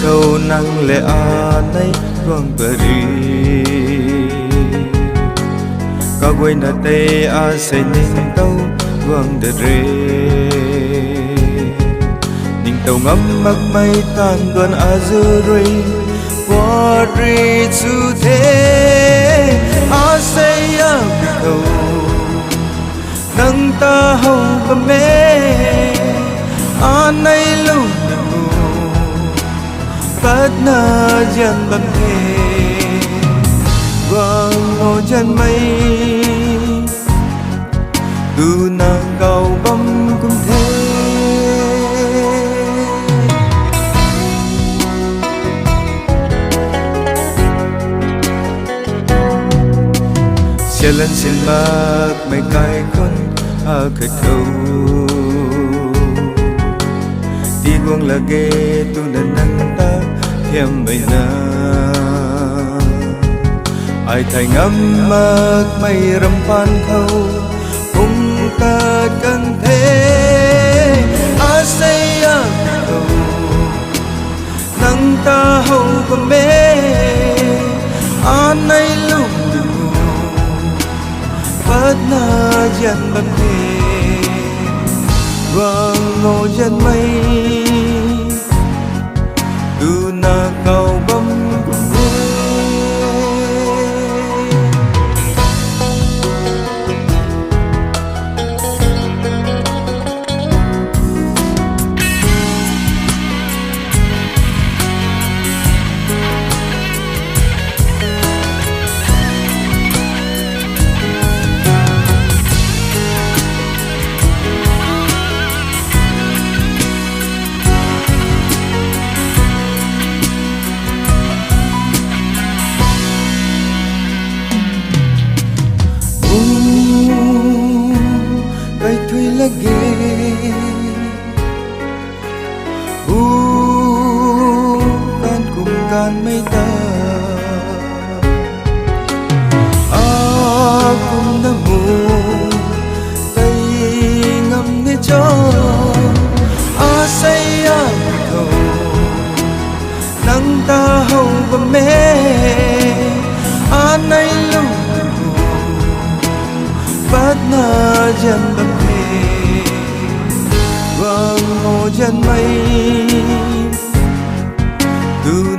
thâu năng lệ a nay quang beri ka quay na te a say ning tâu quang de re ning tâu ngắm mắt mây tan đoàn a dư rơi qua ri chu thế a say a thâu nang ta hầu ba mê a nay lâu phát na dần bầm thề vang ngô chân mây từ nàng cầu bấm cũng thế xe lần xin mắc mây cay con a khơi thâu ti quang là ghê tu nần nắng ta thêm bầy na ai thành ngắm mắt mây râm phan khâu cùng ta cần thế a say a khâu nắng ta hầu có mê a nay lúc phát na dần bầm thề vang ngô chân mây từ na cầu bấm cùng thế cây thuy lá ghê can cùng can mây ta cùng đã ngủ tay ngâm nghe cho say cầu nắng ta hầu và mê nay lâu phát na dần bầm thề vang ngô chân mây từ